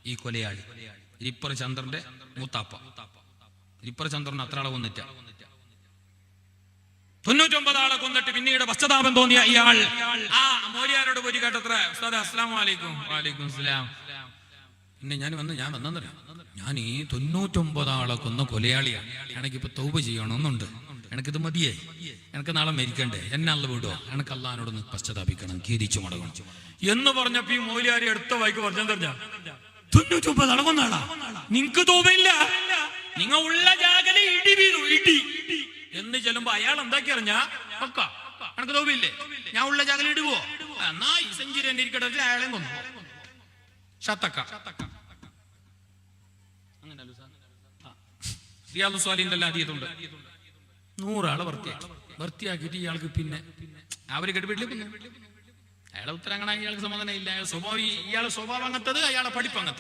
ഈ കൊലയാളി ഇരിപ്പറ ചന്ദ്രന്റെ മൂത്താപ്പ. ഇരിപ്പറ ചന്ദ്രൻ അത്ര ആളെ കൊന്നിട്ട 99 ആളെ കൊന്നിട്ട് പിന്നീട് പശ്ചാത്താപം തോന്നിയ ഇയാൾ ആ മോലിയാരോട് പോയി കേട്ടത്ര, ഉസ്താദ് അസ്സലാമു അലൈക്കും. വഅലൈക്കും സലാം. പിന്നെ ഞാൻ വന്നറിയാം, ഞാൻ ഈ 99 ആളെ കൊന്ന കൊലയാളിയാണ്. എനിക്കിപ്പോ തൗബ ചെയ്യണമെന്നുണ്ട്. എനിക്കിത് മതിയായി. എനിക്ക് നാളെ മരിക്കണ്ടേ, എന്നെ അല്ല വിടുവോ? എനിക്ക് അള്ളാഹിനോടൊന്ന് പശ്ചാത്താപിക്കണം, ഖേദിച്ചു മടങ്ങണം എന്ന് പറഞ്ഞപ്പോ ഈ മോലിയാരി അടുത്ത വായിക്ക് പറഞ്ഞെന്തറിഞ്ഞ 99 ആളെ കൊന്ന ആളാ. നിങ്ങക്ക് തൗബയില്ല, നിങ്ങ ഉള്ള ജാഗല ഇടി വീണു, ഇടി എന്ന് ചെല്ലുമ്പോ അയാൾ എന്താക്കി അറിഞ്ഞാ എനിക്ക് തൗബയില്ലേ, ഞാൻ ഉള്ള ജാഗല ഇടുവോ? എന്നാ ഈ സെഞ്ചുറി എന്റെ ഇരിക്കട്ടെ, അയാളെയും കൊന്നു. ഷത്തക്ക റിയാദുൽ സ്വാലിഹിന്റെ ഹദീസുണ്ട്. 100 ആളെ വൃത്തിയാക്കിയിട്ട് ഇയാൾക്ക് പിന്നെ അവര് കേട്ടിട്ടില്ല. പിന്നെ അയാളെ ഉത്തരം അങ്ങനെ ഇയാൾക്ക് സമാധാനം ഇല്ല. ഇയാളെ സ്വഭാവം അങ്ങനത്തത്, അയാളെ പഠിപ്പ് അങ്ങനത്തത്.